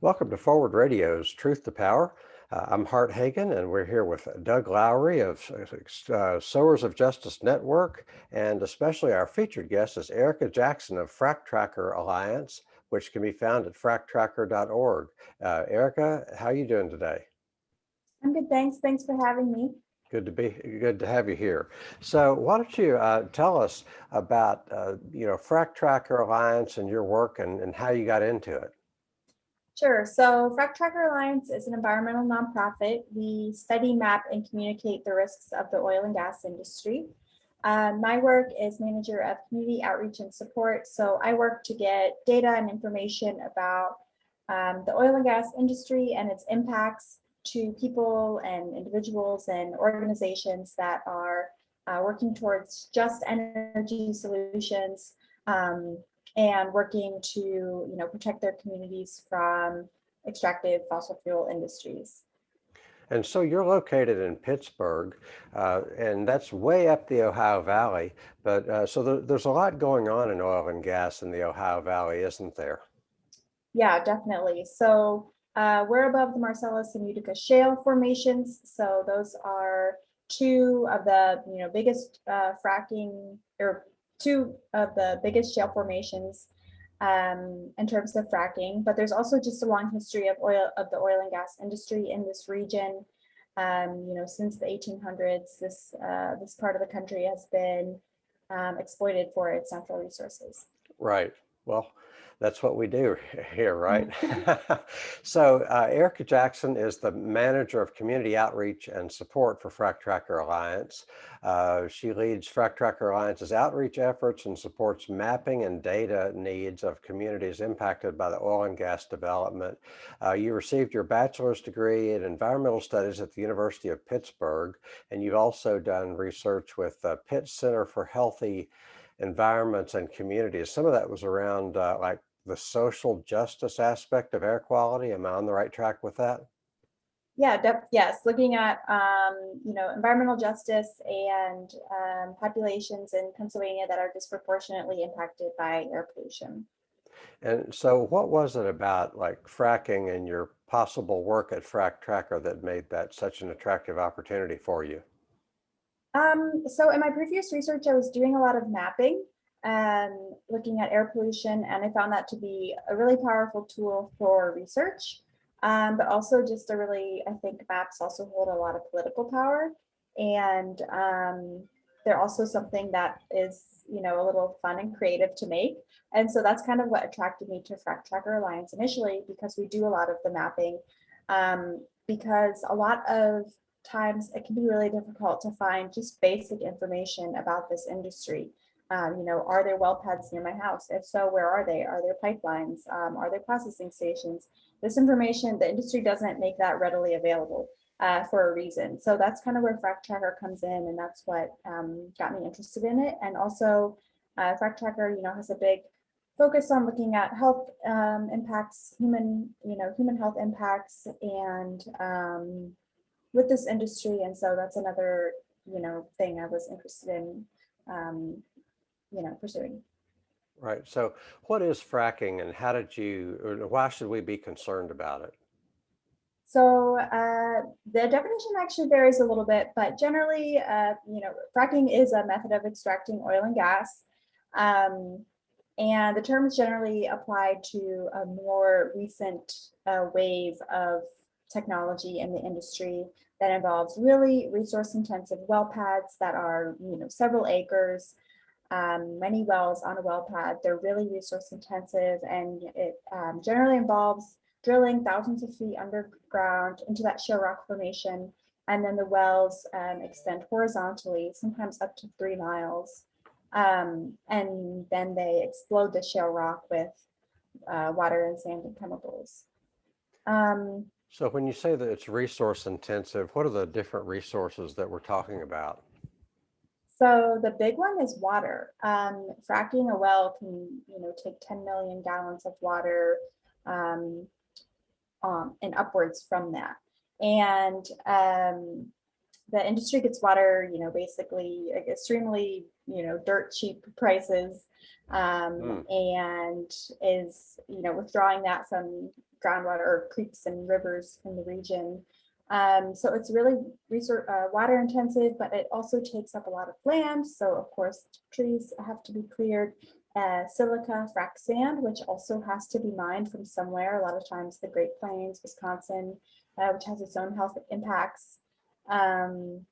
Welcome to Forward Radio's Truth to Power. I'm Hart Hagan, and we're here with Doug Lowry of Sowers of Justice Network, and especially our featured guest is Jackson of Fractracker Alliance, which can be found at fractracker.org. Erica, how are you doing today? I'm good, thanks. Thanks for having me. Good to have you here. So why don't you tell us about Fractracker Alliance and your work and how you got into it? Sure. So Fractracker Alliance is an environmental nonprofit. We study, map, and communicate the risks of the oil and gas industry. My work is manager of community outreach and support. So I work to get data and information about the oil and gas industry and its impacts to people and individuals and organizations that are working towards just energy solutions. And working to protect their communities from extractive fossil fuel industries. And so you're located in Pittsburgh, and that's way up the Ohio Valley. But there's a lot going on in oil and gas in the Ohio Valley, isn't there? Yeah, definitely. So we're above the Marcellus and Utica shale formations. So those are two of the biggest fracking, or two of the biggest shale formations in terms of fracking. But there's also just a long history of the oil and gas industry in this region. Since the 1800s, this part of the country has been exploited for its natural resources. Right. Well, that's what we do here, right? So Erica Jackson is the manager of community outreach and support for Fractracker Alliance. She leads Fractracker Alliance's outreach efforts and supports mapping and data needs of communities impacted by the oil and gas development. You received your bachelor's degree in environmental studies at the University of Pittsburgh, and you've also done research with Pitt Center for Healthy Environments and Communities. Some of that was around like the social justice aspect of air quality. Am I on the right track with that? Yeah, yes, looking at environmental justice and populations in Pennsylvania that are disproportionately impacted by air pollution. And so what was it about like fracking and your possible work at Fractracker that made that such an attractive opportunity for you? So in my previous research, I was doing a lot of mapping and looking at air pollution, and I found that to be a really powerful tool for research. But also just I think maps also hold a lot of political power, and they're also something that is, a little fun and creative to make. And so that's kind of what attracted me to Fractracker Alliance initially, because we do a lot of the mapping, because a lot of times it can be really difficult to find just basic information about this industry. Are there well pads near my house? If so, where are they? Are there pipelines? Are there processing stations? This information, the industry doesn't make that readily available for a reason. So that's kind of where Fractracker comes in, and that's what got me interested in it. And also, Fractracker, has a big focus on looking at health impacts, human health impacts, and with this industry. And so that's another, thing I was interested in, pursuing. Right. So what is fracking and why should we be concerned about it? So the definition actually varies a little bit, but generally, fracking is a method of extracting oil and gas. And the term is generally applied to a more recent wave of technology in the industry that involves really resource intensive well pads that are, several acres, many wells on a well pad. They're really resource intensive, and it generally involves drilling thousands of feet underground into that shale rock formation. And then the wells extend horizontally, sometimes up to 3 miles. And then they explode the shale rock with water and sand and chemicals. So when you say that it's resource intensive, what are the different resources that we're talking about? So the big one is water. Fracking a well can, take 10 million gallons of water and upwards from that. And the industry gets water, basically extremely, dirt cheap prices. Mm. and is, withdrawing that from groundwater or creeks and rivers in the region. So it's really resource water intensive, but it also takes up a lot of land. So of course, trees have to be cleared. Silica frac sand, which also has to be mined from somewhere. A lot of times the Great Plains, Wisconsin, which has its own health impacts. Um,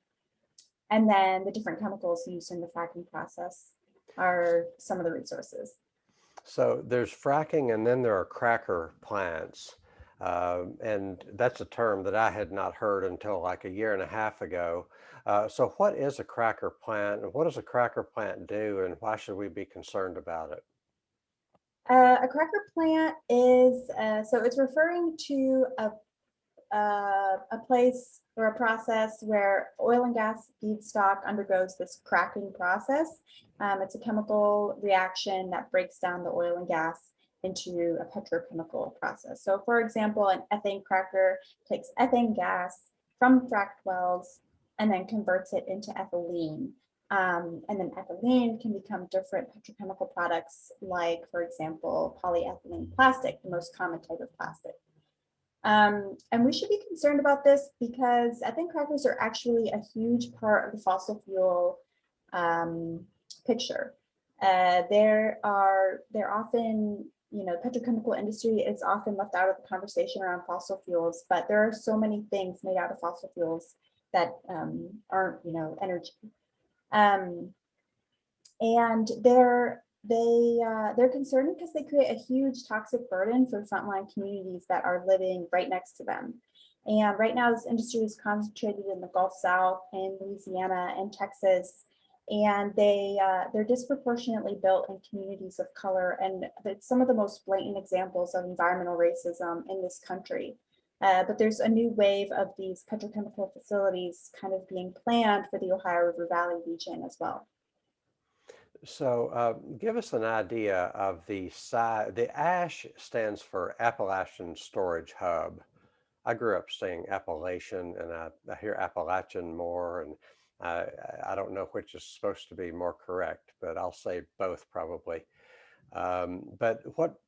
and then the different chemicals used in the fracking process are some of the resources. So there's fracking, and then there are cracker plants. And that's a term that I had not heard until like a year and a half ago. So what is a cracker plant, and what does a cracker plant do, and why should we be concerned about it? A cracker plant is, so it's referring to a place or a process where oil and gas feedstock undergoes this cracking process. It's a chemical reaction that breaks down the oil and gas into a petrochemical process. So for example, an ethane cracker takes ethane gas from fracked wells and then converts it into ethylene. And then ethylene can become different petrochemical products like, for example, polyethylene plastic, the most common type of plastic. And we should be concerned about this because ethane crackers are actually a huge part of the fossil fuel picture. They're often, petrochemical industry is often left out of the conversation around fossil fuels, but there are so many things made out of fossil fuels that aren't, energy. Um, and they're concerned because they create a huge toxic burden for frontline communities that are living right next to them. And right now, this industry is concentrated in the Gulf South, in Louisiana, and Texas, and they're disproportionately built in communities of color, and it's some of the most blatant examples of environmental racism in this country. But there's a new wave of these petrochemical facilities kind of being planned for the Ohio River Valley region as well. So give us an idea of the size. The ASH stands for Appalachian Storage Hub. I grew up saying Appalachian, and I hear Appalachian more, and I, I don't know which is supposed to be more correct, but I'll say both probably. But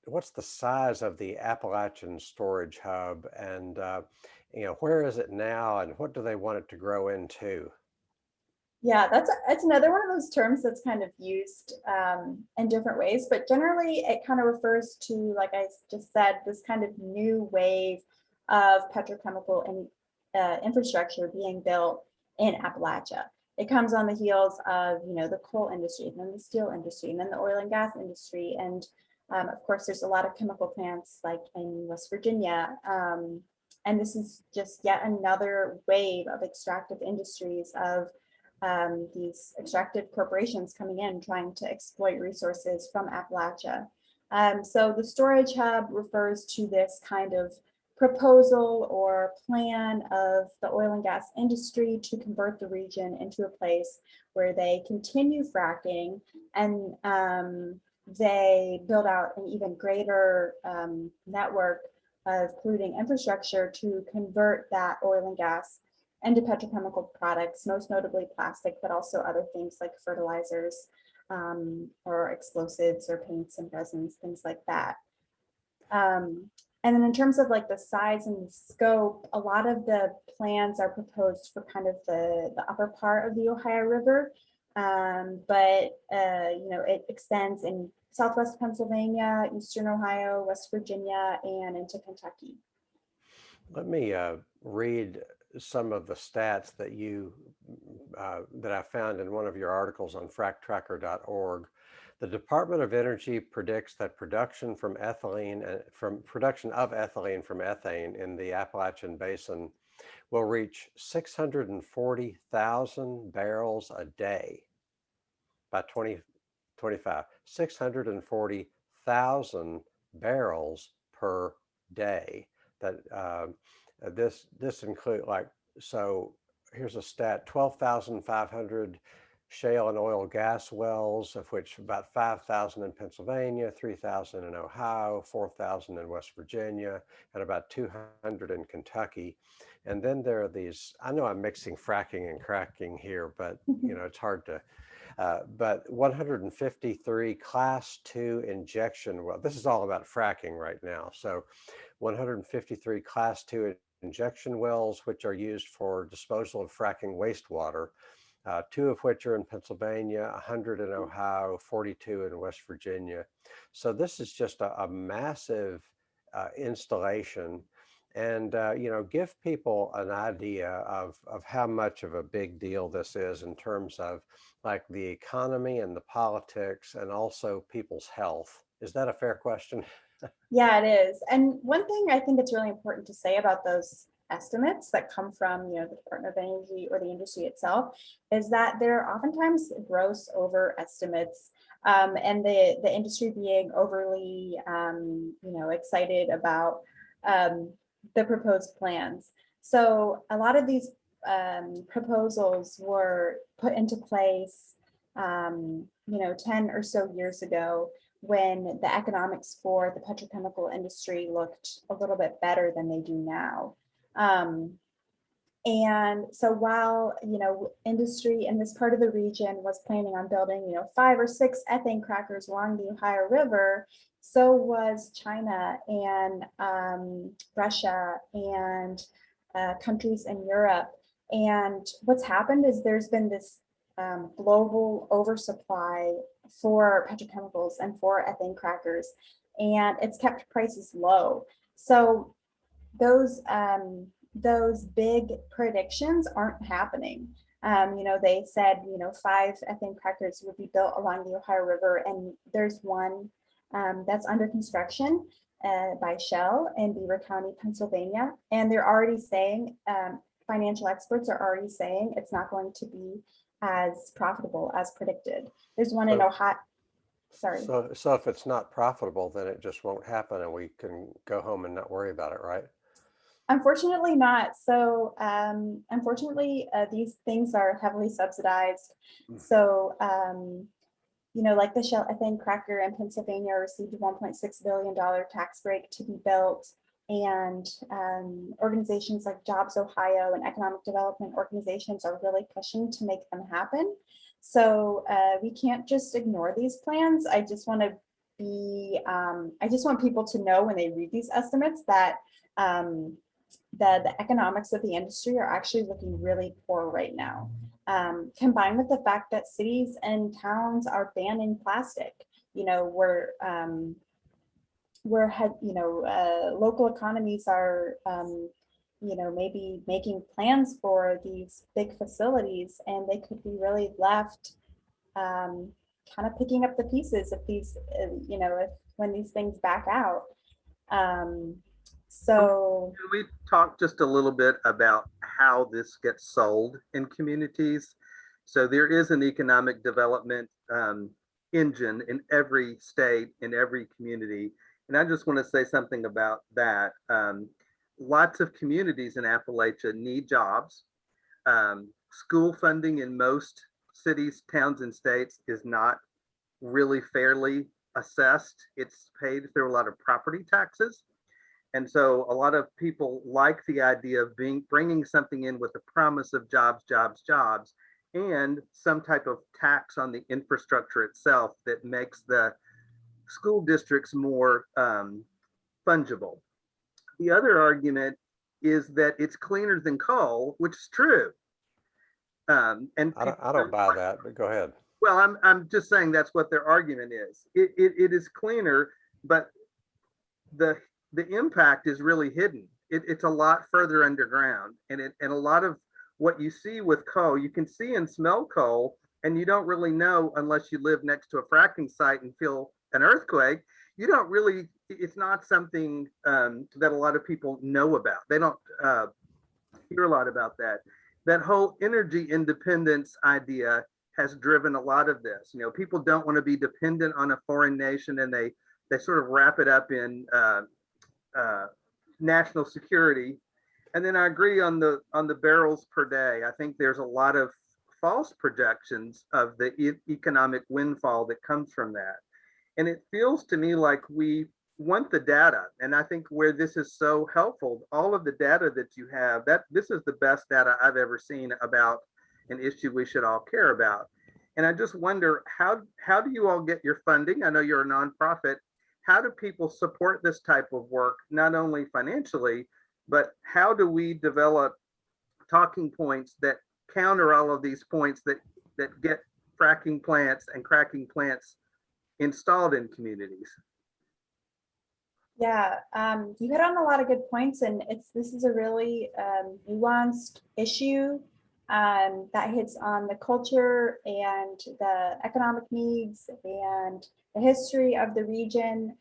what's the size of the Appalachian Storage Hub, and where is it now, and what do they want it to grow into? Yeah, that's another one of those terms that's kind of used in different ways, but generally it kind of refers to, like I just said, this kind of new wave of petrochemical and infrastructure being built in Appalachia. It comes on the heels of, the coal industry, and then the steel industry, and then the oil and gas industry, and of course there's a lot of chemical plants like in West Virginia. And this is just yet another wave of extractive industries of these extractive corporations coming in trying to exploit resources from Appalachia. So the storage hub refers to this kind of proposal or plan of the oil and gas industry to convert the region into a place where they continue fracking, and they build out an even greater network of polluting infrastructure to convert that oil and gas into petrochemical products, most notably plastic, but also other things like fertilizers or explosives or paints and resins, things like that. And then in terms of like the size and scope, a lot of the plans are proposed for kind of the upper part of the Ohio River, but it extends in Southwest Pennsylvania, Eastern Ohio, West Virginia, and into Kentucky. Let me read some of the stats that that I found in one of your articles on fractracker.org. The Department of Energy predicts that production of ethylene from ethane in the Appalachian Basin will reach 640,000 barrels a day by 2025. 640,000 barrels per day. That this include so here's a stat: 12,500 shale and oil gas wells, of which about 5,000 in Pennsylvania, 3,000 in Ohio, 4,000 in West Virginia, and about 200 in Kentucky. And then there are these, I know I'm mixing fracking and cracking here, but it's hard to But 153 class 2 injection well, this is all about fracking right now. So 153 class 2 injection wells, which are used for disposal of fracking wastewater, two of which are in Pennsylvania, 100 in Ohio, 42 in West Virginia. So this is just a massive installation, and give people an idea of how much of a big deal this is in terms of like the economy and the politics and also people's health. Is that a fair question? Yeah, it is. And one thing I think it's really important to say about those estimates that come from, the Department of Energy or the industry itself is that they're oftentimes gross overestimates, and the industry being overly, excited about the proposed plans. So a lot of these proposals were put into place, 10 or so years ago, when the economics for the petrochemical industry looked a little bit better than they do now. And so while, industry in this part of the region was planning on building, 5 or 6 ethane crackers along the Ohio River, so was China and Russia and countries in Europe. And what's happened is there's been this global oversupply for petrochemicals and for ethane crackers, and it's kept prices low. So those big predictions aren't happening. They said 5 ethane crackers would be built along the Ohio River, and there's one that's under construction by Shell in Beaver County, Pennsylvania, and they're already saying, financial experts are already saying it's not going to be as profitable as predicted. There's one in Ohio. Sorry. So if it's not profitable, then it just won't happen and we can go home and not worry about it, right? Unfortunately not. So unfortunately, these things are heavily subsidized. So, like the Shell ethane cracker in Pennsylvania received a $1.6 billion tax break to be built. And organizations like Jobs Ohio and economic development organizations are really pushing to make them happen. So we can't just ignore these plans. I just want people to know when they read these estimates that the economics of the industry are actually looking really poor right now. Combined with the fact that cities and towns are banning plastic, local economies are, maybe making plans for these big facilities, and they could be really left kind of picking up the pieces if these, when these things back out. So can we talk just a little bit about how this gets sold in communities? So there is an economic development engine in every state, in every community. And I just want to say something about that. Lots of communities in Appalachia need jobs. School funding in most cities, towns, and states is not really fairly assessed. It's paid through a lot of property taxes. And so a lot of people like the idea of bringing something in with the promise of jobs, jobs, jobs, and some type of tax on the infrastructure itself that makes the school districts more fungible. The other argument is that it's cleaner than coal, which is true. And I don't buy that, but go ahead. Well, I'm just saying that's what their argument is. It is cleaner, but the impact is really hidden. It's a lot further underground, and a lot of what you see with coal, you can see and smell coal, and you don't really know unless you live next to a fracking site and feel an earthquake. You don't really. It's not something that a lot of people know about. They don't hear a lot about that. That whole energy independence idea has driven a lot of this. People don't want to be dependent on a foreign nation, and they sort of wrap it up in national security. And then I agree on the barrels per day. I think there's a lot of false projections of the economic windfall that comes from that. And it feels to me like we want the data. And I think where this is so helpful, all of the data that you have, this is the best data I've ever seen about an issue we should all care about. And I just wonder, how do you all get your funding? I know you're a nonprofit. How do people support this type of work, not only financially, but how do we develop talking points that counter all of these points that get fracking plants and cracking plants installed in communities? Yeah, you hit on a lot of good points, and this is a really nuanced issue that hits on the culture and the economic needs and the history of the region.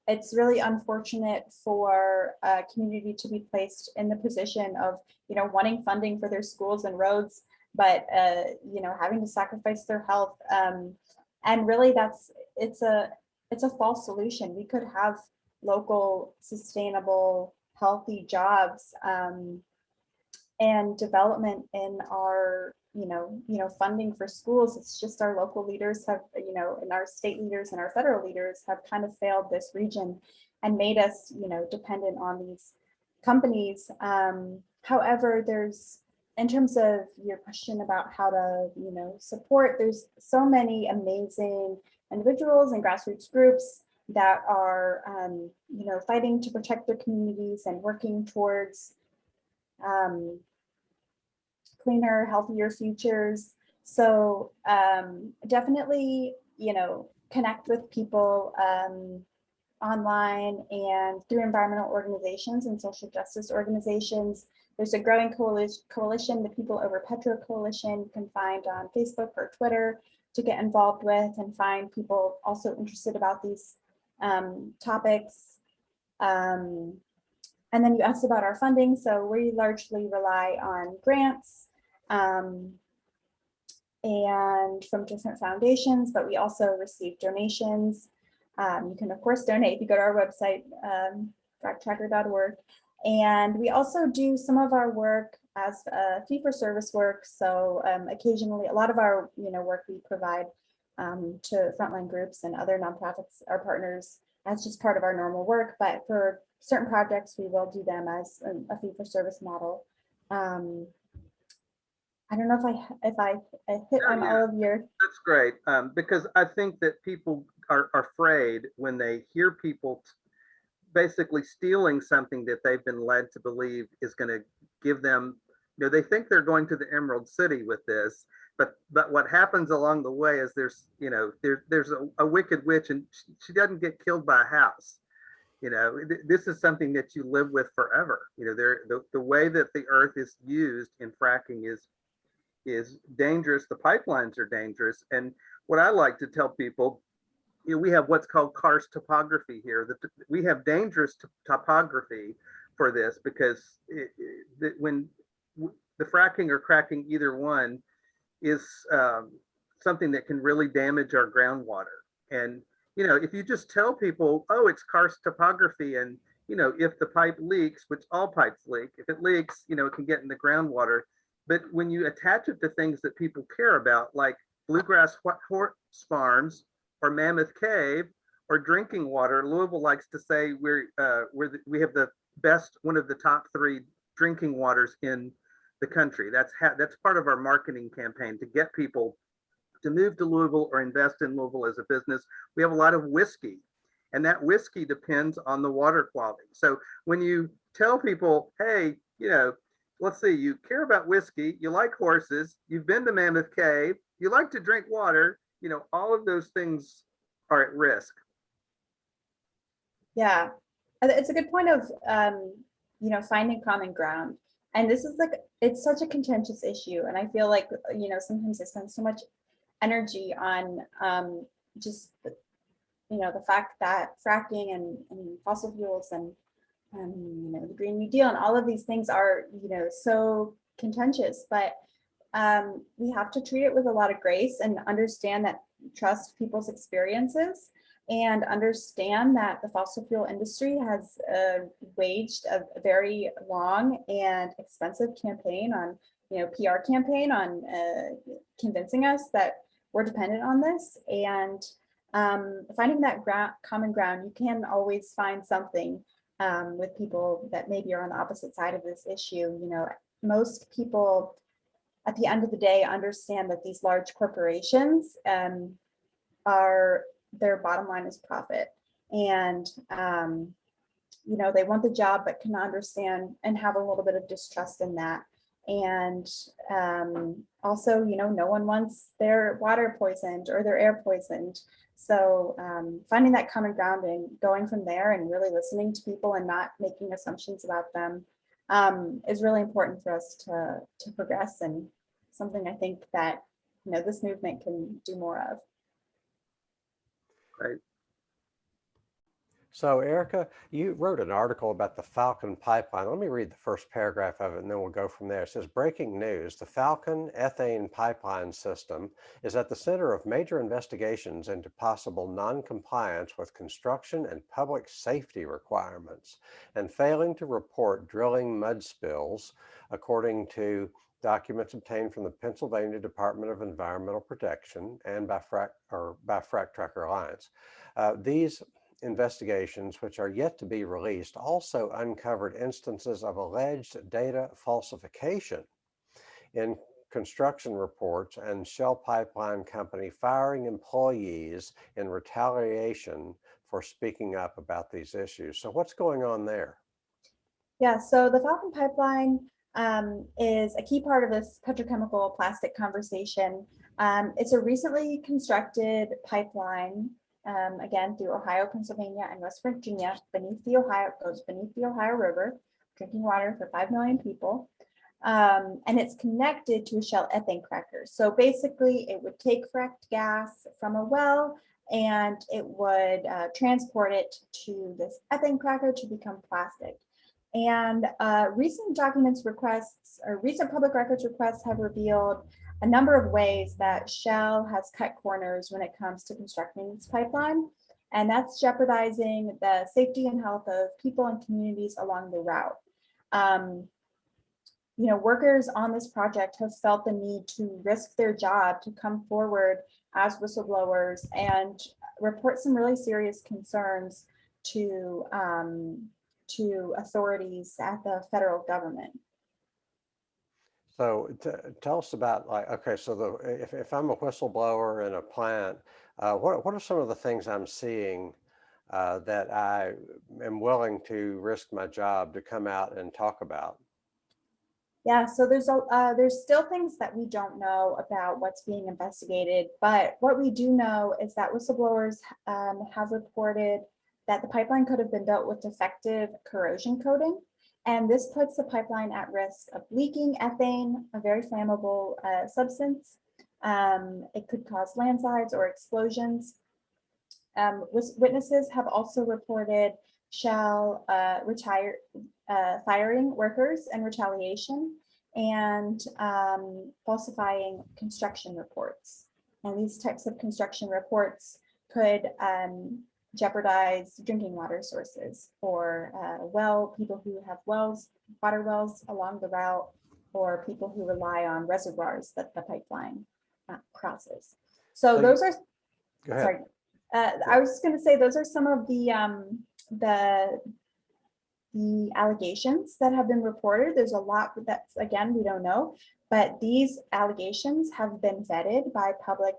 It's really unfortunate for a community to be placed in the position of, wanting funding for their schools and roads, but having to sacrifice their health. And really, it's a false solution. We could have local, sustainable, healthy jobs and development in our, funding for schools. It's just our local leaders have, and our state leaders and our federal leaders have kind of failed this region and made us, dependent on these companies. However, in terms of your question about how to, support, there's so many amazing individuals and grassroots groups that are, fighting to protect their communities and working towards cleaner, healthier futures. So definitely, connect with people online and through environmental organizations and social justice organizations. There's a growing coalition, the People Over Petro Coalition, you can find on Facebook or Twitter to get involved with and find people also interested about these topics. And then you asked about our funding. So we largely rely on grants and from different foundations, but we also receive donations. You can, of course, donate if you go to our website, fractracker.org. And we also do some of our work as fee-for-service work. So occasionally, a lot of our work we provide to frontline groups and other nonprofits, our partners, as just part of our normal work. But for certain projects, we will do them as a fee-for-service model. I don't know if I hit on all of your. That's great, because I think that people are afraid when they hear people basically stealing something that they've been led to believe is going to give them, they think they're going to the Emerald City with this, but what happens along the way is there's a wicked witch and she doesn't get killed by a house. This is something that you live with forever. The way that the earth is used in fracking is dangerous. The pipelines are dangerous. And what I like to tell people, we have what's called karst topography here. We have dangerous topography for this because when the fracking or cracking, either one, is something that can really damage our groundwater. And if you just tell people, oh, it's karst topography, and if the pipe leaks, which all pipes leak, if it leaks, it can get in the groundwater. But when you attach it to things that people care about, like bluegrass horse farms or Mammoth Cave or drinking water, Louisville likes to say we have the best, one of the top 3 drinking waters in the country. That's part of our marketing campaign to get people to move to Louisville or invest in Louisville as a business. We have a lot of whiskey, and that whiskey depends on the water quality. So when you tell people, hey, let's see, you care about whiskey, you like horses, you've been to Mammoth Cave, you like to drink water, all of those things are at risk. Yeah, it's a good point of, finding common ground. And this is it's such a contentious issue. And I feel like, sometimes I spend so much energy on just, the fact that fracking and fossil fuels and the Green New Deal and all of these things are, so contentious, but we have to treat it with a lot of grace and understand that, trust people's experiences and understand that the fossil fuel industry has waged a very long and expensive campaign on, PR campaign on convincing us that we're dependent on this. And finding that common ground, you can always find something with people that maybe are on the opposite side of this issue. Most people at the end of the day, understand that these large corporations are, their bottom line is profit. And, you know, they want the job, but can understand and have a little bit of distrust in that. And also, you know, no one wants their water poisoned or their air poisoned. So finding that common ground and going from there and really listening to people and not making assumptions about them is really important for us to progress, and something I think that, you know, this movement can do more of. Right. So Erica, you wrote an article about the Falcon Pipeline. Let me read the first paragraph of it and then we'll go from there. It says, breaking news, the Falcon ethane pipeline system is at the center of major investigations into possible non-compliance with construction and public safety requirements and failing to report drilling mud spills, according to documents obtained from the Pennsylvania Department of Environmental Protection and by Fractracker Alliance. These investigations, which are yet to be released, also uncovered instances of alleged data falsification in construction reports and Shell Pipeline Company firing employees in retaliation for speaking up about these issues. So what's going on there? Yeah, so the Falcon Pipeline is a key part of this petrochemical plastic conversation. It's a recently constructed pipeline, again, through Ohio, Pennsylvania, and West Virginia, beneath the Ohio, goes beneath the Ohio River, drinking water for 5 million people. And it's connected to a Shell ethane cracker. So basically, it would take fracked gas from a well and it would transport it to this ethane cracker to become plastic. And recent documents requests or recent public records requests have revealed a number of ways that Shell has cut corners when it comes to constructing this pipeline. And that's jeopardizing the safety and health of people and communities along the route. You know, workers on this project have felt the need to risk their job to come forward as whistleblowers and report some really serious concerns to authorities at the federal government. So tell us about, like, okay, so if I'm a whistleblower in a plant, what are some of the things I'm seeing that I am willing to risk my job to come out and talk about? Yeah, so there's still things that we don't know about what's being investigated, but what we do know is that whistleblowers have reported that the pipeline could have been built with defective corrosion coating, and this puts the pipeline at risk of leaking ethane, a very flammable substance. It could cause landslides or explosions. Witnesses have also reported Shell firing workers in retaliation and falsifying construction reports. And these types of construction reports could jeopardize drinking water sources for people who have water wells along the route, or people who rely on reservoirs that the pipeline crosses. So those are, sorry, I was just going to say those are some of the allegations that have been reported. There's a lot that's, again, we don't know, but these allegations have been vetted by public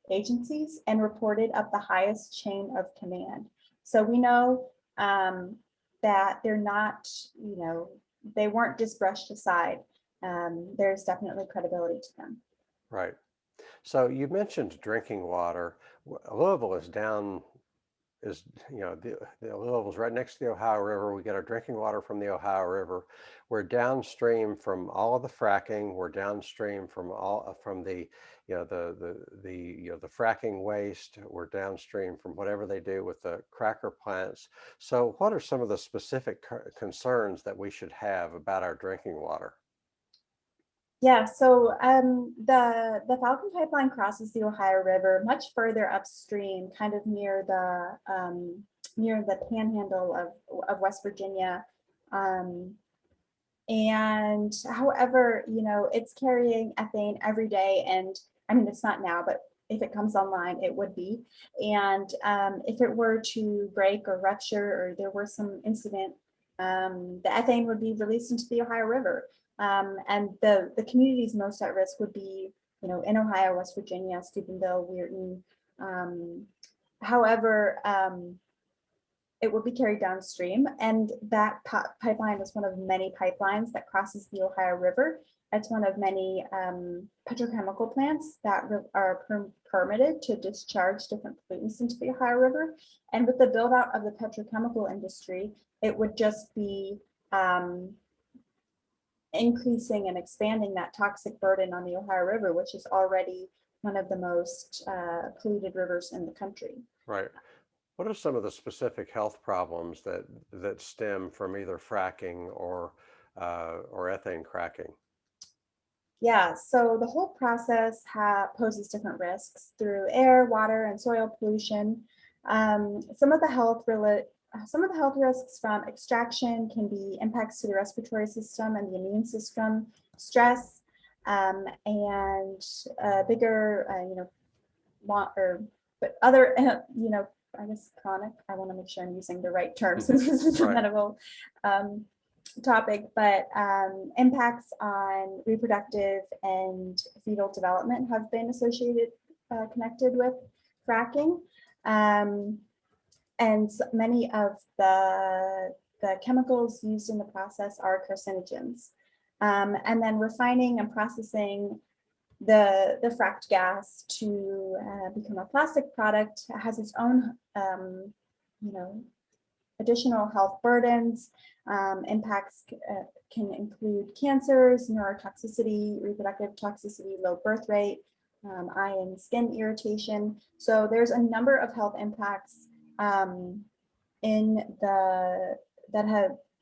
agencies and reported up the highest chain of command. So we know that they're not, you know, they weren't just brushed aside. There's definitely credibility to them. Right. So you mentioned drinking water. Louisville is down, you know, the Louisville's right next to the Ohio River. We get our drinking water from the Ohio River. We're downstream from all of the fracking. We're downstream from the fracking waste. We're downstream from whatever they do with the cracker plants. So what are some of the specific concerns that we should have about our drinking water? Yeah, so the Falcon Pipeline crosses the Ohio River much further upstream, kind of near the panhandle of West Virginia. And however, you know, it's carrying ethane every day, and I mean, it's not now, but if it comes online, it would be. And if it were to break or rupture, or there were some incident The ethane would be released into the Ohio River. And the communities most at risk would be, in Ohio, West Virginia, Steubenville, Weirton. However, it would be carried downstream, and that pipeline is one of many pipelines that crosses the Ohio River. It's one of many petrochemical plants that are permitted to discharge different pollutants into the Ohio River. And with the build out of the petrochemical industry, it would just be increasing and expanding that toxic burden on the Ohio River, which is already one of the most polluted rivers in the country. Right. What are some of the specific health problems that stem from either fracking or ethane cracking? Yeah, so the whole process poses different risks through air, water, and soil pollution. Some of the health risks from extraction can be impacts to the respiratory system and the immune system, stress, and bigger, but other, I guess chronic. I want to make sure I'm using the right terms since this is a medical topic, but impacts on reproductive and fetal development have been connected with fracking. And many of the chemicals used in the process are carcinogens. And then refining and processing the fracked gas to become a plastic product has its own, additional health burdens. Impacts can include cancers, neurotoxicity, reproductive toxicity, low birth rate, eye and skin irritation. So there's a number of health impacts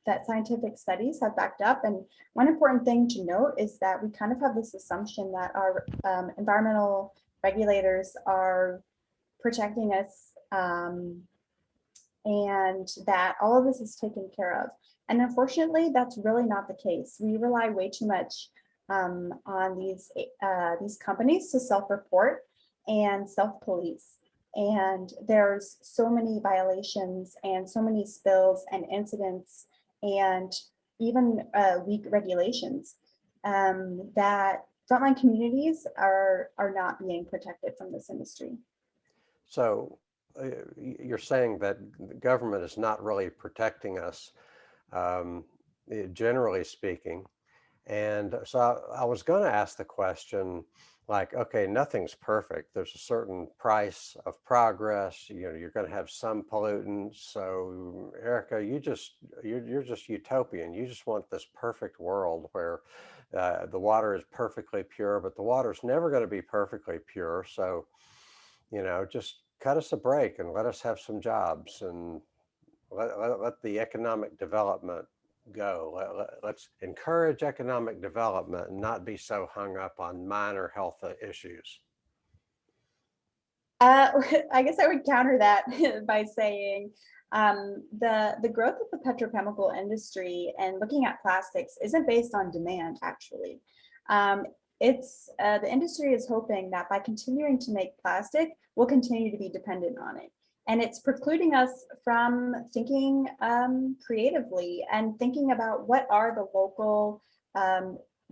that scientific studies have backed up. And one important thing to note is that we kind of have this assumption that our environmental regulators are protecting us and that all of this is taken care of. And unfortunately, that's really not the case. We rely way too much on these companies to self-report and self-police. And there's so many violations and so many spills and incidents and even weak regulations that frontline communities are not being protected from this industry. So you're saying that the government is not really protecting us, generally speaking. And so I was going to ask the question, like, okay, nothing's perfect. There's a certain price of progress. You're going to have some pollutants. So Erica, you're just utopian. You just want this perfect world where the water is perfectly pure, but the water's never going to be perfectly pure. So, just cut us a break and let us have some jobs and let the economic development go. Let's encourage economic development and not be so hung up on minor health issues. I guess I would counter that by saying the growth of the petrochemical industry and looking at plastics isn't based on demand, actually. The industry is hoping that by continuing to make plastic, we'll continue to be dependent on it. And it's precluding us from thinking creatively and thinking about what are the local,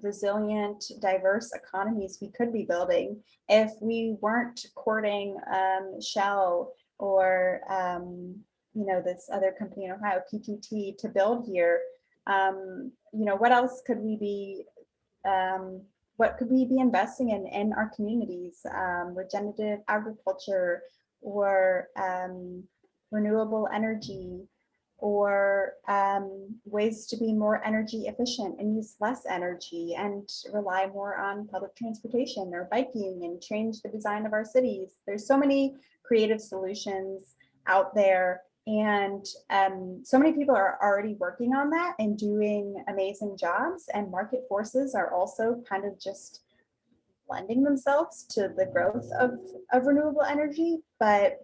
resilient, diverse economies we could be building if we weren't courting Shell or this other company in Ohio, PTT, to build here. What else could we be? What could we be investing in our communities? Regenerative agriculture, or renewable energy, or ways to be more energy efficient and use less energy and rely more on public transportation or biking and change the design of our cities. There's so many creative solutions out there, and so many people are already working on that and doing amazing jobs, and market forces are also kind of just lending themselves to the growth of renewable energy. But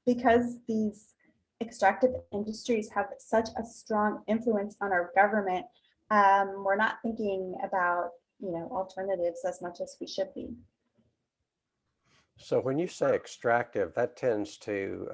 because these extractive industries have such a strong influence on our government, we're not thinking about alternatives as much as we should be. So when you say extractive, that tends to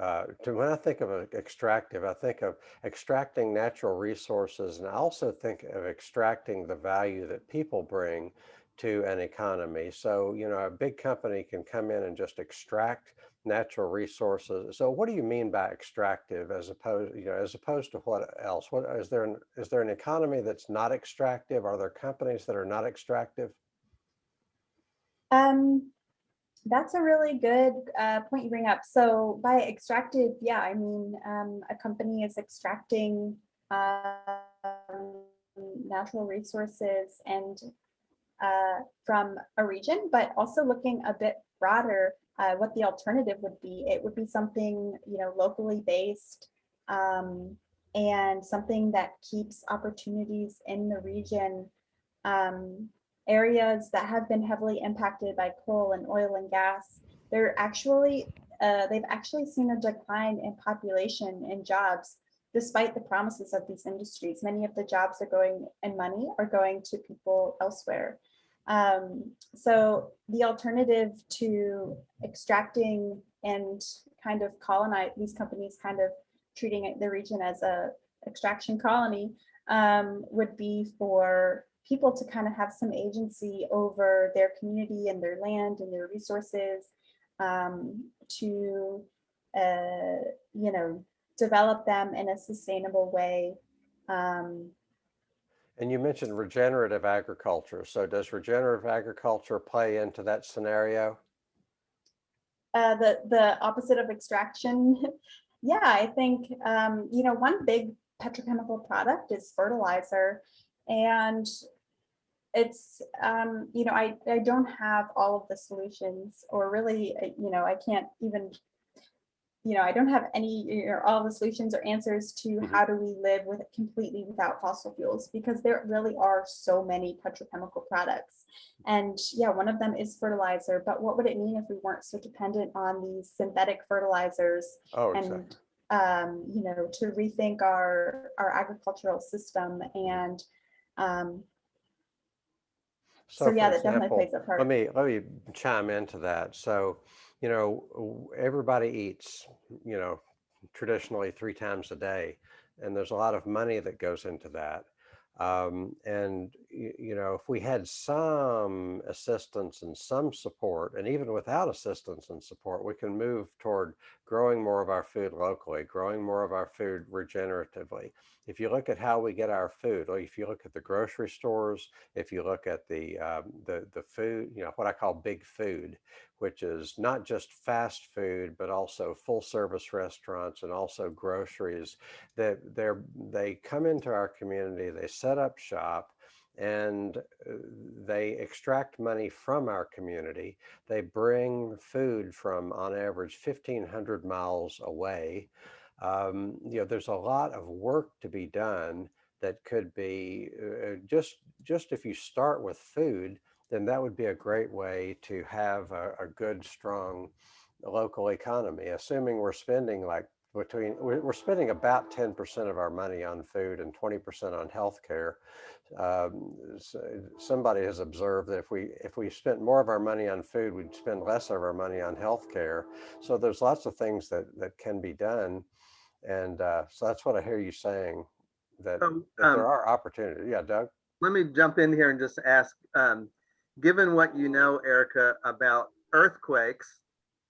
when I think of extractive, I think of extracting natural resources, and I also think of extracting the value that people bring to an economy. So, a big company can come in and just extract natural resources. So what do you mean by extractive as opposed to what else? What is there an economy that's not extractive? Are there companies that are not extractive? Um, that's a really good point you bring up. So by extractive, yeah, I mean, a company is extracting natural resources and from a region, but also looking a bit broader, what the alternative would be. It would be something, locally based, and something that keeps opportunities in the region. Areas that have been heavily impacted by coal and oil and gas, they've actually seen a decline in population and jobs despite the promises of these industries. Many of the jobs and money are going to people elsewhere. So the alternative to extracting and kind of colonize, these companies kind of treating the region as a extraction colony, would be for people to kind of have some agency over their community and their land and their resources, to develop them in a sustainable way. And you mentioned regenerative agriculture. So does regenerative agriculture play into that scenario? The opposite of extraction. Yeah, I think one big petrochemical product is fertilizer, and it's I don't have all of the solutions, or really, I can't even, I don't have any or all the solutions or answers to how do we live with it completely without fossil fuels, because there really are so many petrochemical products. And yeah, one of them is fertilizer, but what would it mean if we weren't so dependent on these synthetic fertilizers? Oh, And exactly. to rethink our agricultural system. And so For yeah, that definitely example, plays a part. let me chime into that. So, everybody eats, traditionally 3 times a day, and there's a lot of money that goes into that. And if we had some assistance and some support, and even without assistance and support, we can move toward growing more of our food locally, growing more of our food regeneratively. If you look at how we get our food, or if you look at the grocery stores, if you look at the food, what I call big food, which is not just fast food, but also full service restaurants and also groceries, that they come into our community, they set up shop, and they extract money from our community. They bring food from, on average, 1,500 miles away. There's a lot of work to be done that could be just if you start with food, then that would be a great way to have a good, strong local economy, assuming we're spending we're spending about 10% of our money on food and 20% on healthcare. Somebody has observed that if we spent more of our money on food, we'd spend less of our money on healthcare. So there's lots of things that can be done, and so that's what I hear you saying, that So, there are opportunities. Yeah, Doug. let me jump in here and just ask, given what you know, Erica, about earthquakes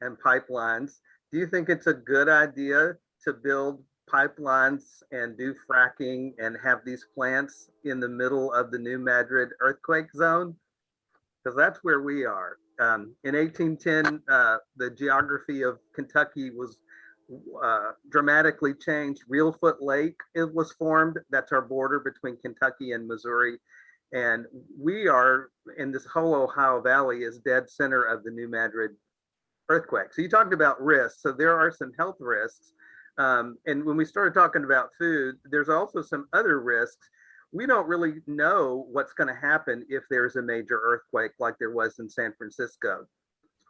and pipelines, do you think it's a good idea to build pipelines and do fracking and have these plants in the middle of the New Madrid earthquake zone? Because that's where we are. In 1810, the geography of Kentucky was dramatically changed. Reelfoot Lake, it was formed. That's our border between Kentucky and Missouri. And we are in this whole Ohio Valley is dead center of the New Madrid earthquake. So you talked about risks. So there are some health risks. And when we started talking about food, there's also some other risks. We don't really know what's going to happen if there's a major earthquake like there was in San Francisco.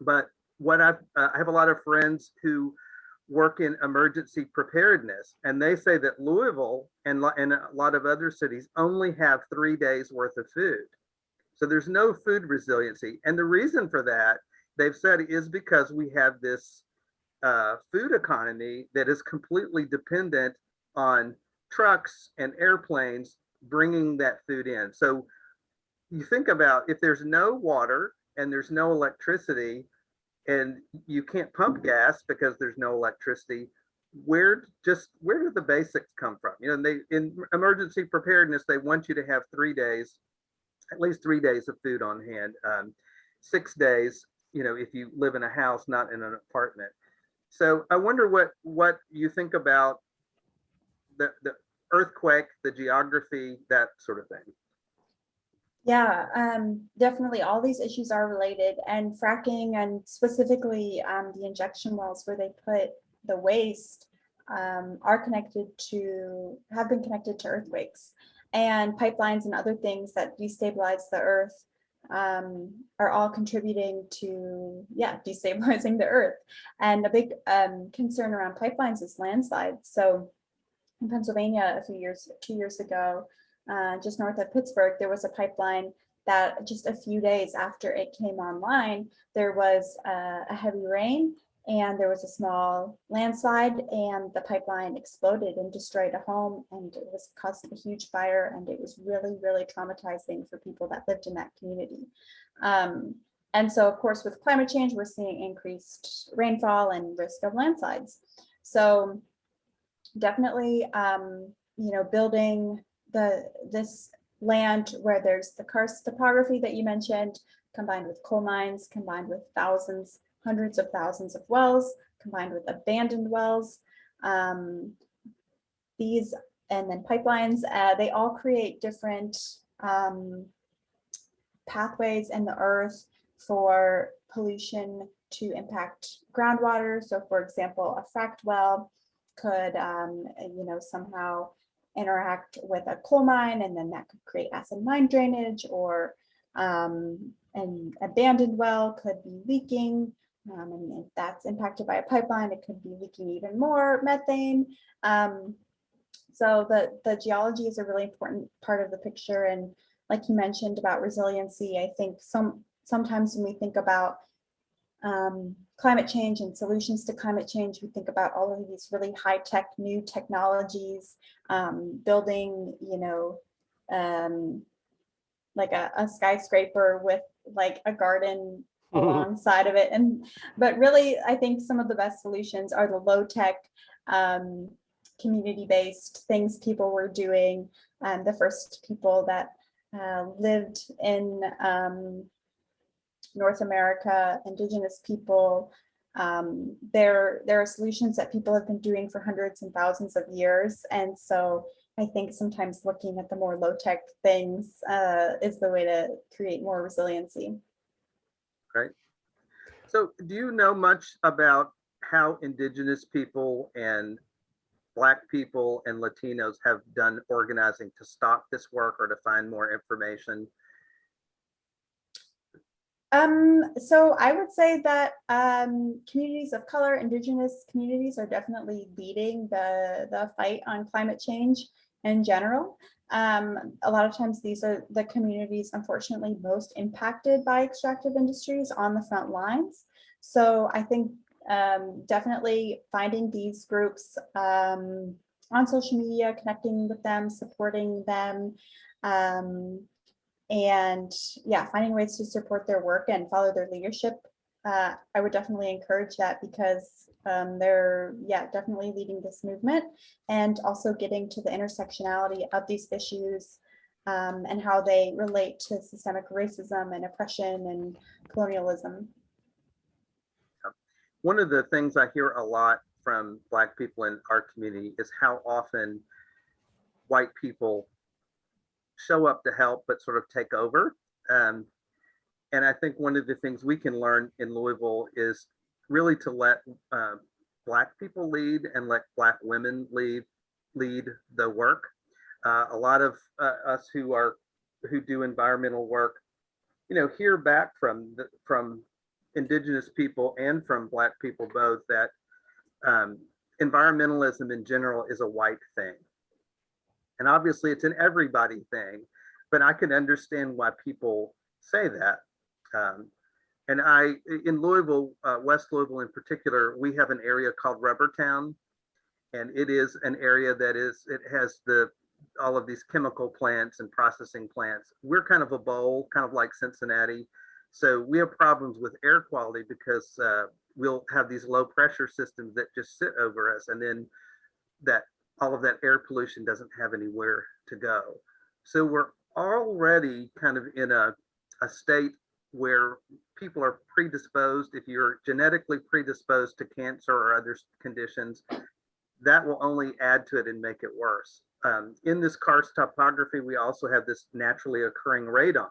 But what I have a lot of friends who work in emergency preparedness, and they say that Louisville and a lot of other cities only have 3 days worth of food. So there's no food resiliency. And the reason for that they've said is because we have this food economy that is completely dependent on trucks and airplanes bringing that food in. So you think about if there's no water and there's no electricity and you can't pump gas because there's no electricity, where do the basics come from? You know, they in emergency preparedness, they want you to have 3 days, at least 3 days of food on hand, 6 days, you know, if you live in a house, not in an apartment. So I wonder what you think about the earthquake, the geography, that sort of thing. Yeah, definitely all these issues are related, and fracking, and specifically the injection wells where they put the waste have been connected to earthquakes, and pipelines and other things that destabilize the earth are all contributing to, destabilizing the earth. And a big concern around pipelines is landslides. So in Pennsylvania, 2 years ago, just north of Pittsburgh, there was a pipeline that just a few days after it came online, there was a heavy rain and there was a small landslide, and the pipeline exploded and destroyed a home, and it was causing a huge fire, and it was really, really traumatizing for people that lived in that community. And so, of course, with climate change, we're seeing increased rainfall and risk of landslides. So definitely, building this land where there's the karst topography that you mentioned, combined with coal mines, combined with hundreds of thousands of wells, combined with abandoned wells, these, and then pipelines, they all create different pathways in the earth for pollution to impact groundwater. So for example, a fracked well could somehow interact with a coal mine, and then that could create acid mine drainage, or an abandoned well could be leaking, and if that's impacted by a pipeline, it could be leaking even more methane. So the geology is a really important part of the picture. And like you mentioned about resiliency, I think sometimes when we think about climate change and solutions to climate change, we think about all of these really high-tech new technologies, building, like a skyscraper with like a garden alongside of it. But really, I think some of the best solutions are the low-tech, community-based things people were doing. The first people that lived in North America, indigenous people, there are solutions that people have been doing for hundreds and thousands of years. And so I think sometimes looking at the more low-tech things is the way to create more resiliency. Right. So do you know much about how indigenous people and Black people and Latinos have done organizing to stop this work or to find more information? So I would say that communities of color, indigenous communities, are definitely leading the fight on climate change in general. A lot of times these are the communities, unfortunately, most impacted by extractive industries on the front lines. So I think definitely finding these groups on social media, connecting with them, supporting them, and finding ways to support their work and follow their leadership. I would definitely encourage that, because they're definitely leading this movement, and also getting to the intersectionality of these issues and how they relate to systemic racism and oppression and colonialism. One of the things I hear a lot from Black people in our community is how often white people show up to help but sort of take over. And I think one of the things we can learn in Louisville is really to let Black people lead and let Black women lead the work. A lot of us who do environmental work, hear back from indigenous people and from Black people both that environmentalism in general is a white thing. And obviously it's an everybody thing, but I can understand why people say that. And in Louisville, West Louisville in particular, we have an area called Rubbertown, and it is an area that it has all of these chemical plants and processing plants. We're kind of a bowl, kind of like Cincinnati. So we have problems with air quality because we'll have these low pressure systems that just sit over us, and then all of that air pollution doesn't have anywhere to go. So we're already kind of in a state where people are predisposed. If you're genetically predisposed to cancer or other conditions, that will only add to it and make it worse. In this karst topography, we also have this naturally occurring radon.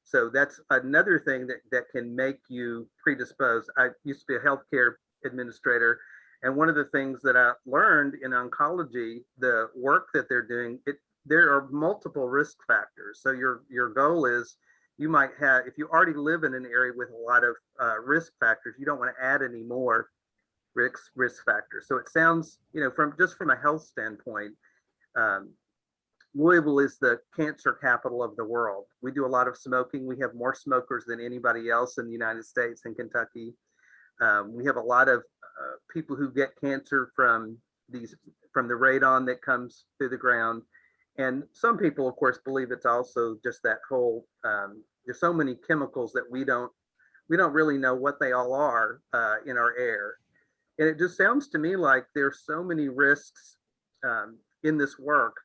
So that's another thing that can make you predisposed. I used to be a healthcare administrator, and one of the things that I learned in oncology, the work that they're doing, there are multiple risk factors. So your goal is, you might have, if you already live in an area with a lot of risk factors, you don't want to add any more risk factors. So it sounds, from a health standpoint, Louisville is the cancer capital of the world. We do a lot of smoking. We have more smokers than anybody else in the United States and Kentucky. We have a lot of people who get cancer from the radon that comes through the ground. And some people, of course, believe it's also just that whole, there's so many chemicals that we don't really know what they all are in our air. And it just sounds to me like there's so many risks in this work.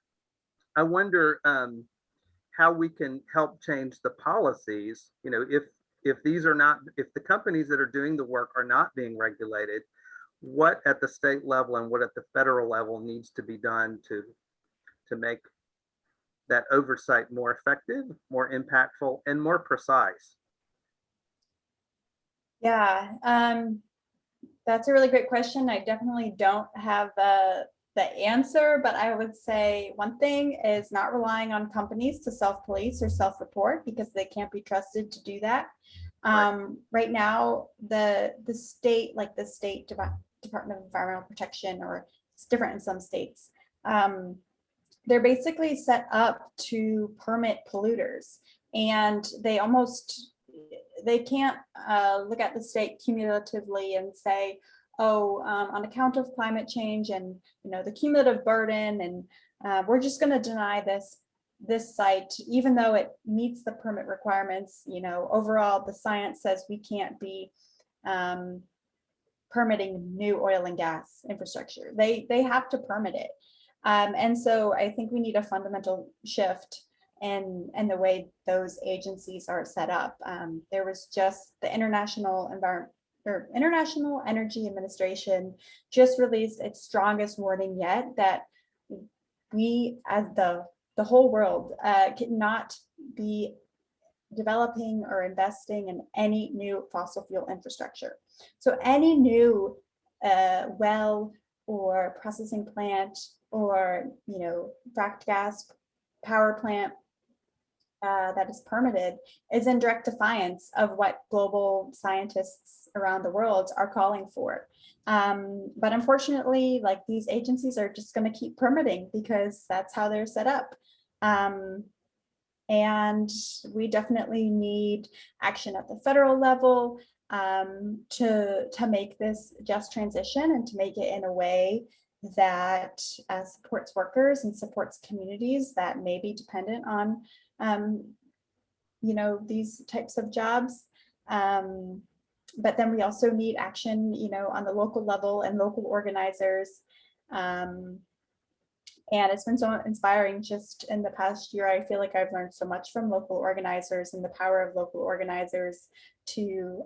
I wonder how we can help change the policies. If the companies that are doing the work are not being regulated, what at the state level and what at the federal level needs to be done to make that oversight more effective, more impactful, and more precise? Yeah, that's a really great question. I definitely don't have the answer, but I would say one thing is not relying on companies to self-police or self-report, because they can't be trusted to do that. Right now, the state, like the state Department of Environmental Protection, or it's different in some states, they're basically set up to permit polluters, and they can't look at the state cumulatively and say, oh, on account of climate change and the cumulative burden, and we're just going to deny this site, even though it meets the permit requirements. Overall, the science says we can't be permitting new oil and gas infrastructure. They have to permit it. And so I think we need a fundamental shift in the way those agencies are set up. There was just the International Energy Administration just released its strongest warning yet, that we, as the whole world, cannot be developing or investing in any new fossil fuel infrastructure. So any new well or processing plant or fracked gas power plant that is permitted is in direct defiance of what global scientists around the world are calling for. But unfortunately, like, these agencies are just going to keep permitting because that's how they're set up. And we definitely need action at the federal level to make this just transition, and to make it in a way that supports workers and supports communities that may be dependent on these types of jobs. But then we also need action, on the local level, and local organizers. And it's been so inspiring just in the past year. I feel like I've learned so much from local organizers and the power of local organizers to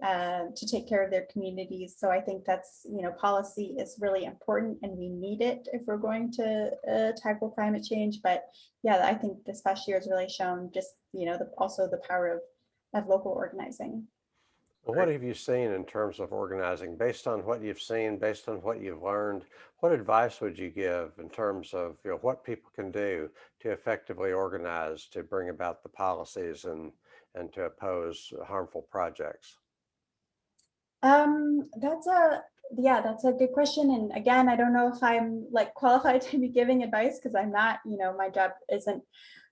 take care of their communities. So I think that's, policy is really important, and we need it if we're going to tackle climate change. But yeah, I think this past year has really shown just, also the power of local organizing. Well, what have you seen in terms of organizing? Based on what you've seen, based on what you've learned, what advice would you give in terms of what people can do to effectively organize to bring about the policies and to oppose harmful projects? That's a good question. And again, I don't know if I'm qualified to be giving advice, because I'm not, my job isn't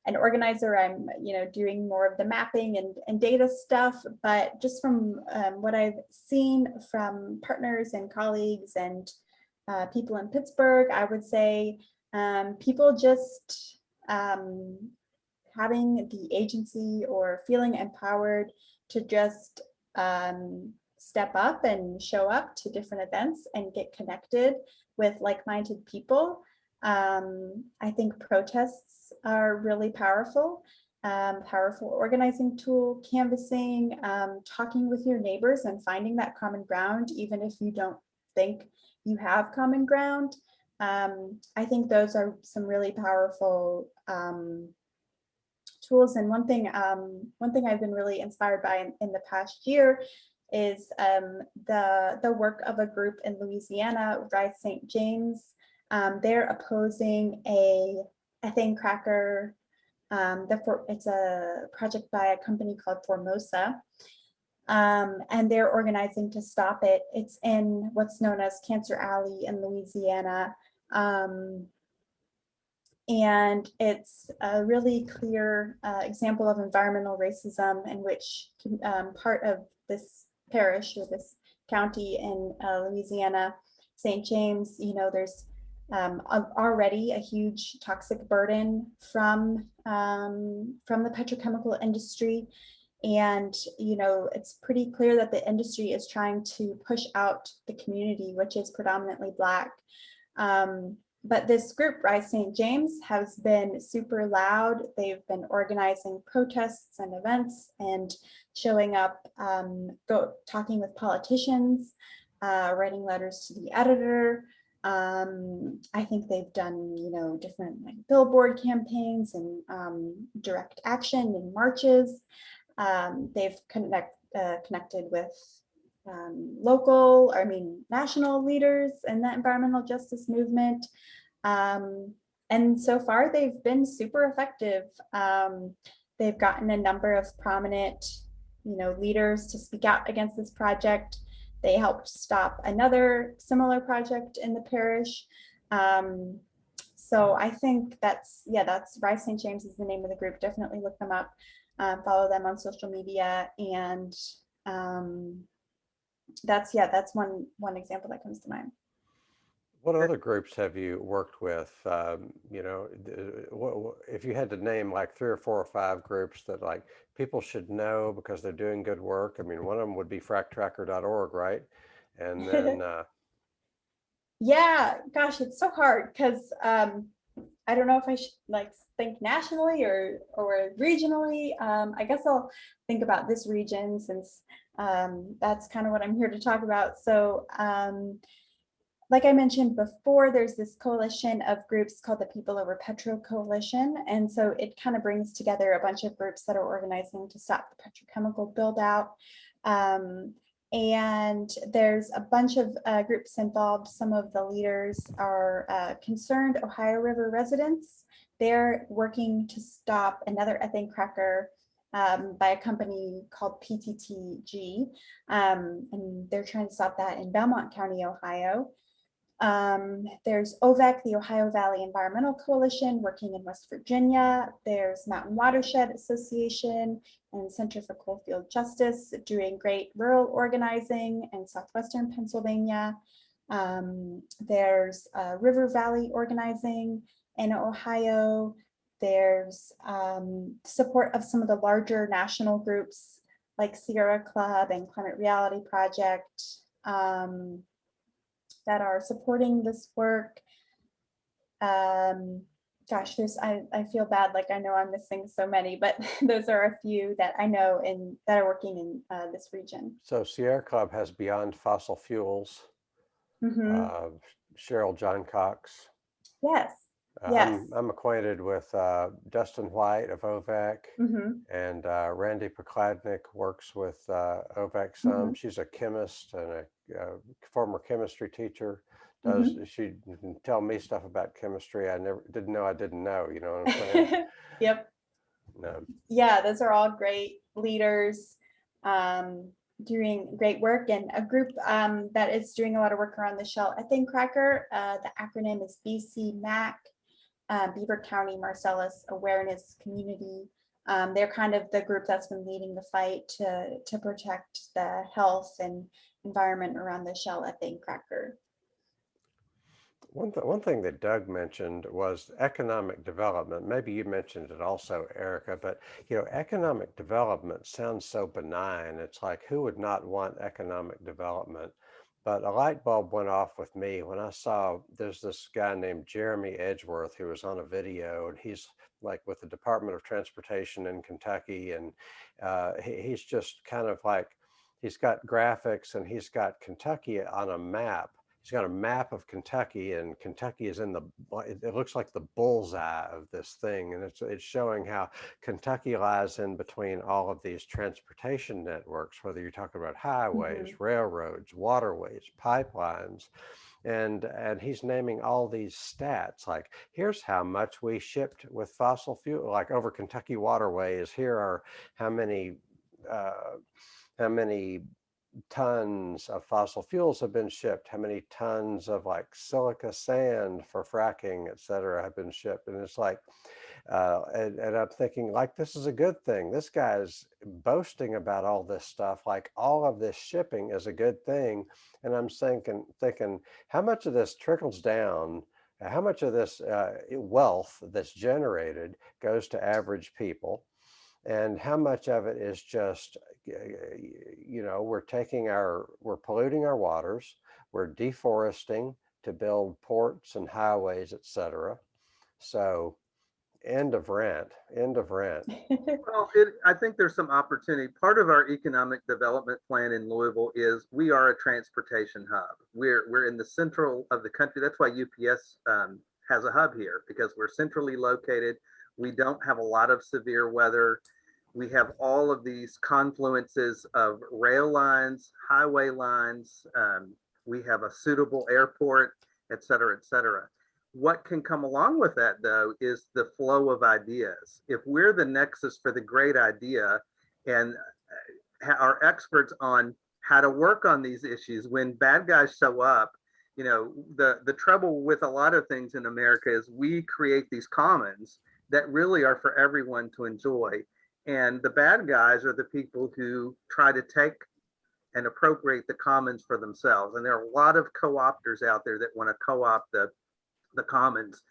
an organizer. I'm, doing more of the mapping and data stuff, but just from what I've seen from partners and colleagues and people in Pittsburgh, I would say people just having the agency or feeling empowered to just step up and show up to different events and get connected with like-minded people. I think protests are really powerful, powerful organizing tool, canvassing, talking with your neighbors and finding that common ground, even if you don't think you have common ground. I think those are some really powerful tools. And one thing I've been really inspired by in the past year is the work of a group in Louisiana, Rise St. James. They're opposing a ethane cracker. It's a project by a company called Formosa. And they're organizing to stop it. It's in what's known as Cancer Alley in Louisiana. And it's a really clear example of environmental racism in which part of this parish or this county in Louisiana, St. James, there's already a huge toxic burden from the petrochemical industry. And, it's pretty clear that the industry is trying to push out the community, which is predominantly Black. But this group, Rise St. James, has been super loud. They've been organizing protests and events and showing up, talking with politicians, writing letters to the editor. I think they've done, different billboard campaigns and direct action and marches. They've connected with national leaders in the environmental justice movement. And so far they've been super effective. They've gotten a number of prominent, leaders to speak out against this project. They helped stop another similar project in the parish. So I think that's Rise St. James is the name of the group. Definitely look them up, follow them on social media. And that's one example that comes to mind. What other groups have you worked with? If you had to name like 3 or 4 or 5 groups that like people should know because they're doing good work. I mean, one of them would be fractracker.org, right? And then yeah, gosh, it's so hard because I don't know if I should think nationally or regionally. I guess I'll think about this region since that's kind of what I'm here to talk about. So like I mentioned before, there's this coalition of groups called the People Over Petro Coalition. And so it kind of brings together a bunch of groups that are organizing to stop the petrochemical build out. And there's a bunch of groups involved. Some of the leaders are concerned Ohio River residents. They're working to stop another ethane cracker by a company called PTTG. And they're trying to stop that in Belmont County, Ohio. There's OVEC, the Ohio Valley Environmental Coalition, working in West Virginia. There's Mountain Watershed Association and Center for Coalfield Justice doing great rural organizing in southwestern Pennsylvania. There's River Valley organizing in Ohio. There's support of some of the larger national groups like Sierra Club and Climate Reality Project that are supporting this work. Gosh, I feel bad, like I know I'm missing so many, but those are a few that I know that are working in this region. so Sierra Club has Beyond Fossil Fuels, Cheryl John Cox. Yes. Yes. I'm acquainted with Dustin White of OVEC, and Randy Pokladnik works with OVEC some. She's a chemist and a former chemistry teacher. She can tell me stuff about chemistry I didn't know, you know what I'm saying? Yep. Yeah, those are all great leaders doing great work, and a group that is doing a lot of work around the Shell ethane cracker. The acronym is BCMAC. Beaver County Marcellus Awareness Community. They're kind of the group that's been leading the fight to protect the health and environment around the shell ethane cracker. One thing that Doug mentioned was economic development. Maybe you mentioned it also, Erica, but economic development sounds so benign. It's like, who would not want economic development? But a light bulb went off with me when I saw there's this guy named Jeremy Edgeworth who was on a video, and he's like with the Department of Transportation in Kentucky, and he's just kind of like, he's got graphics and he's got Kentucky on a map. He's got a map of Kentucky, and Kentucky is it looks like the bullseye of this thing. And it's showing how Kentucky lies in between all of these transportation networks, whether you're talking about highways, railroads, waterways, pipelines. And he's naming all these stats, like, here's how much we shipped with fossil fuel, like over Kentucky waterways. Here are how many tons of fossil fuels have been shipped, how many tons of like silica sand for fracking, et cetera, have been shipped. And it's like, and I'm thinking, like, this is a good thing. This guy's boasting about all this stuff, like all of this shipping is a good thing. And I'm thinking, how much of this trickles down? How much of this wealth that's generated goes to average people? And how much of it is just, we're polluting our waters, we're deforesting to build ports and highways, et cetera. So end of rant. Well, I think there's some opportunity. Part of our economic development plan in Louisville is we are a transportation hub. We're in the central of the country. That's why UPS has a hub here, because we're centrally located. We don't have a lot of severe weather. We have all of these confluences of rail lines, highway lines. We have a suitable airport, et cetera, et cetera. What can come along with that, though, is the flow of ideas. If we're the nexus for the great idea and are experts on how to work on these issues, when bad guys show up, the trouble with a lot of things in America is we create these commons that really are for everyone to enjoy. And the bad guys are the people who try to take and appropriate the commons for themselves. And there are a lot of co-opters out there that want to co-opt the commons.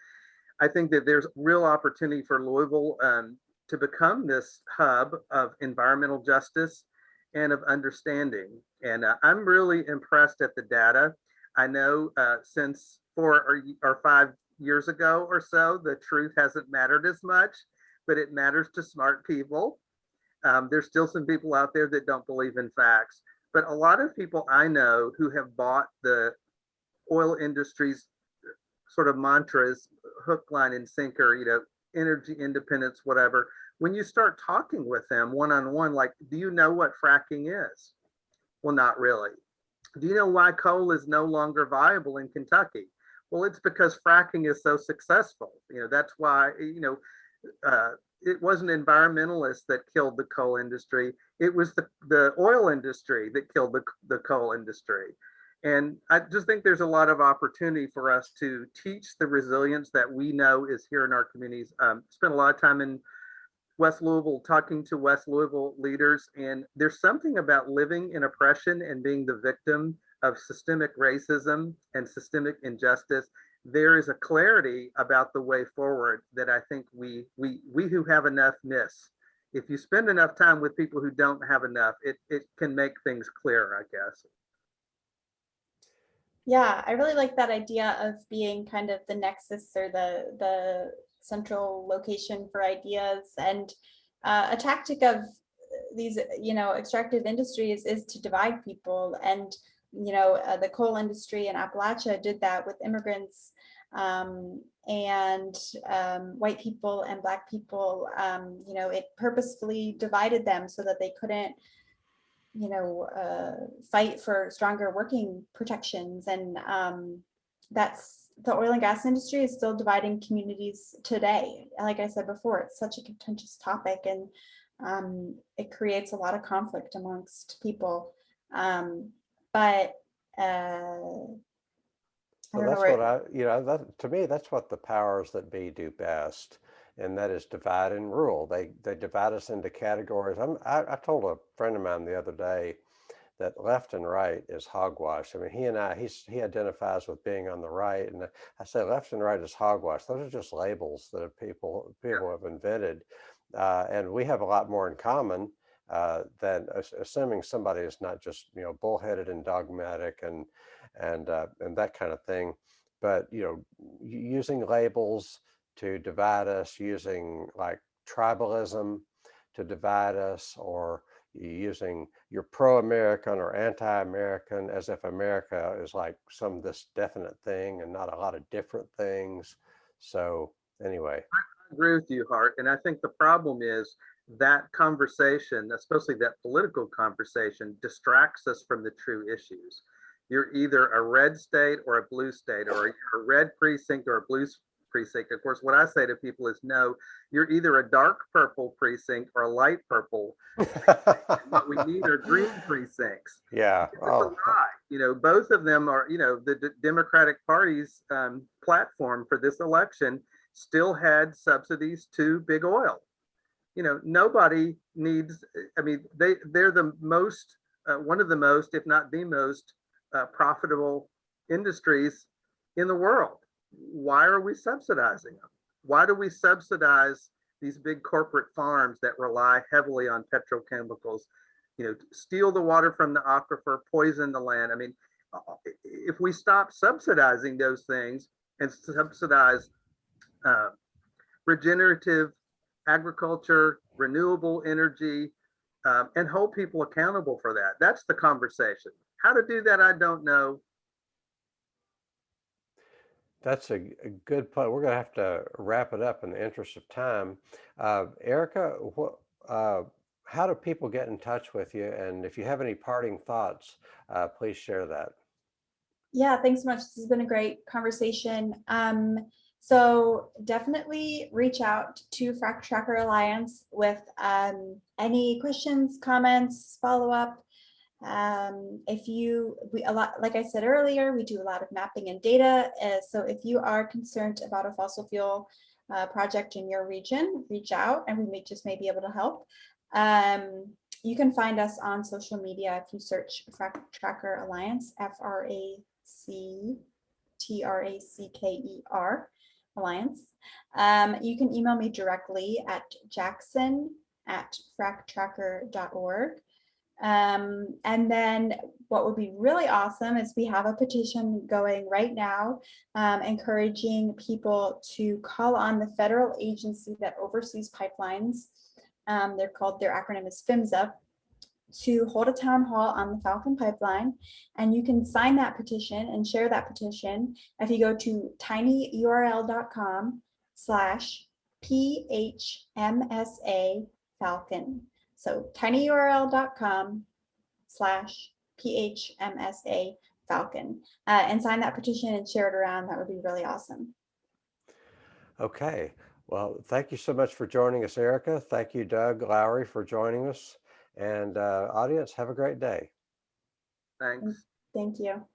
I think that there's real opportunity for Louisville to become this hub of environmental justice and of understanding. And I'm really impressed at the data. I know since 4 or 5 years ago or so, the truth hasn't mattered as much, but it matters to smart people. There's still some people out there that don't believe in facts, but a lot of people I know who have bought the oil industry's sort of mantras, hook, line, and sinker, energy independence, whatever. When you start talking with them one-on-one, like, do you know what fracking is? Well, not really. Do you know why coal is no longer viable in Kentucky? Well, it's because fracking is so successful. That's why, it wasn't environmentalists that killed the coal industry. It was the oil industry that killed the coal industry. And I just think there's a lot of opportunity for us to teach the resilience that we know is here in our communities. Spent a lot of time in West Louisville talking to West Louisville leaders, and there's something about living in oppression and being the victim of systemic racism and systemic injustice. There is a clarity about the way forward that I think we who have enough miss. If you spend enough time with people who don't have enough, it can make things clearer, I guess. Yeah, I really like that idea of being kind of the nexus or the central location for ideas. And a tactic of these, extractive industries is to divide people. And the coal industry in Appalachia did that with immigrants and white people and Black people. It purposefully divided them so that they couldn't fight for stronger working protections. And that's the oil and gas industry is still dividing communities today. Like I said before, it's such a contentious topic, and it creates a lot of conflict amongst people. But I So don't know that's where. what that, to me, that's what the powers that be do best. And that is divide and rule. They divide us into categories. I told a friend of mine the other day that left and right is hogwash. I mean, he identifies with being on the right, and I say left and right is hogwash. Those are just labels that people have invented, and we have a lot more in common than assuming somebody is not just bullheaded and dogmatic and that kind of thing, but using labels to divide us, using like tribalism to divide us, or using you're pro-American or anti-American as if America is like this definite thing and not a lot of different things. So anyway. I agree with you, Hart. And I think the problem is that conversation, especially that political conversation, distracts us from the true issues. You're either a red state or a blue state, or you're a red precinct or a blue precinct. Of course, what I say to people is no, you're either a dark purple precinct or a light purple. What we need are green precincts. Yeah. It's a lie. Both of them are, the Democratic Party's platform for this election still had subsidies to big oil. Nobody needs, I mean, they're the most, one of the most, if not the most profitable industries in the world. Why are we subsidizing them? Why do we subsidize these big corporate farms that rely heavily on petrochemicals, steal the water from the aquifer, poison the land? I mean, if we stop subsidizing those things and subsidize regenerative agriculture, renewable energy, and hold people accountable for that. That's the conversation. How to do that, I don't know. That's a good point. We're going to have to wrap it up in the interest of time. Erica, how do people get in touch with you? And if you have any parting thoughts, please share that. Yeah, thanks so much. This has been a great conversation. So definitely reach out to Fractracker Alliance with any questions, comments, follow up. Like I said earlier, we do a lot of mapping and data. So if you are concerned about a fossil fuel project in your region, reach out and we may be able to help. You can find us on social media if you search Fractracker Alliance, FRACTRACKER Alliance. You can email me directly at jackson@fractracker.org. And then what would be really awesome is we have a petition going right now, encouraging people to call on the federal agency that oversees pipelines. Their acronym is PHMSA, to hold a town hall on the Falcon Pipeline. And you can sign that petition and share that petition if you go to tinyurl.com/PHMSA Falcon. So tinyurl.com/PHMSA Falcon, and sign that petition and share it around. That would be really awesome. Okay. Well, thank you so much for joining us, Erica. Thank you, Doug Lowry, for joining us. And audience, have a great day. Thanks. Thank you.